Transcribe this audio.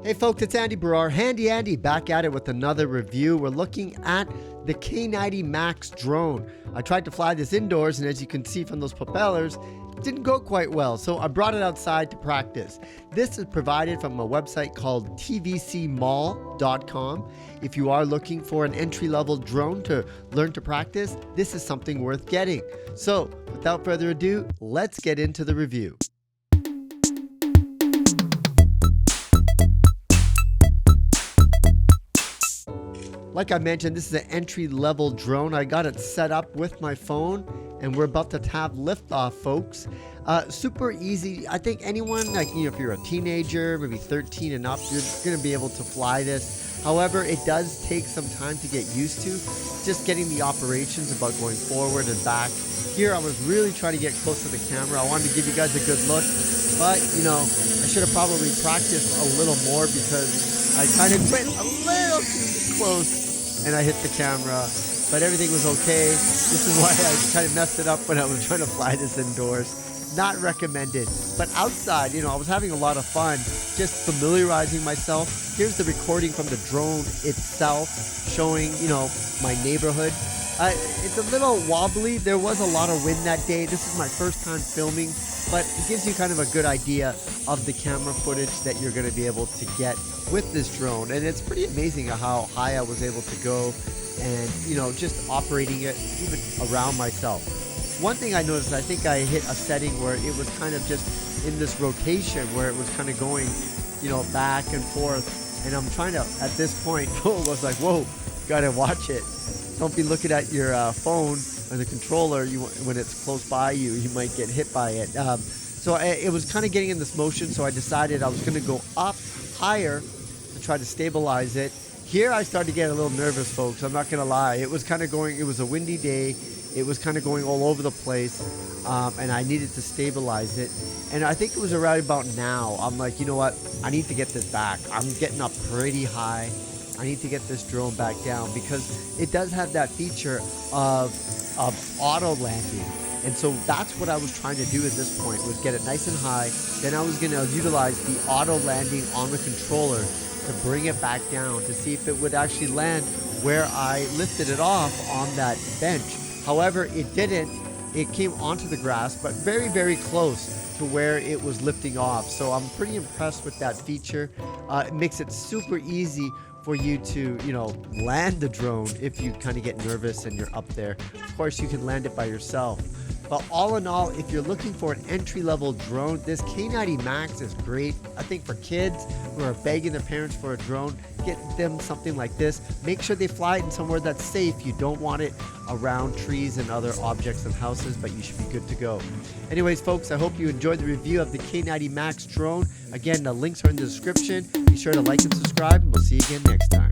Hey folks, it's Baryer, Handy Andy, back at it with another review. We're looking at the K90 Max drone. I tried to fly this indoors, and as you can see from those propellers, it didn't go quite well, so I brought it outside to practice. This is provided from a website called tvcmall.com. If you are looking for an entry-level drone to learn to practice, this is something worth getting. So without further ado, let's get into the review. Like I mentioned, this is an entry-level drone. I got it set up with my phone, and we're about to have liftoff, folks. Super easy. I think anyone, if you're a teenager, maybe 13 and up, you're going to be able to fly this. However, it does take some time to get used to, just getting the operations about going forward and back. Here, I was really trying to get close to the camera. I wanted to give you guys a good look, but, I should have probably practiced a little more because I kind of went a little too close and I hit the camera, but everything was okay. This is why I kind of messed it up when I was trying to fly this indoors. Not recommended, but outside, I was having a lot of fun just familiarizing myself. Here's the recording from the drone itself showing, my neighborhood. It's a little wobbly. There was a lot of wind that day. This is my first time filming, but it gives you kind of a good idea of the camera footage that you're going to be able to get with this drone. And it's pretty amazing how high I was able to go and, just operating it even around myself. One thing I noticed, I think I hit a setting where it was kind of just in this rotation where it was kind of going, back and forth. And I'm trying to, at this point, I was like, whoa, gotta watch it. Don't be looking at your phone or the controller. When it's close by you, you might get hit by it. So it was kind of getting in this motion, so I decided I was going to go up higher to try to stabilize it. Here I started to get a little nervous, folks. I'm not going to lie. It was kind of going, it was a windy day. It was kind of going all over the place, and I needed to stabilize it. And I think it was right about now. I'm like, you know what? I need to get this back. I'm getting up pretty high. I need to get this drone back down because it does have that feature of auto landing. And so that's what I was trying to do at this point, was get it nice and high. Then I was going to utilize the auto landing on the controller to bring it back down to see if it would actually land where I lifted it off on that bench. However, it didn't. It came onto the grass, but very, very close to where it was lifting off. So I'm pretty impressed with that feature. It makes it super easy for you to, land the drone if you kind of get nervous and you're up there. Of course, you can land it by yourself. But all in all, if you're looking for an entry-level drone, this K90 Max is great. I think for kids who are begging their parents for a drone, get them something like this. Make sure they fly it in somewhere that's safe. You don't want it around trees and other objects and houses, but you should be good to go. Anyways, folks, I hope you enjoyed the review of the K90 Max drone. Again, the links are in the description. Be sure to like and subscribe, and we'll see you again next time.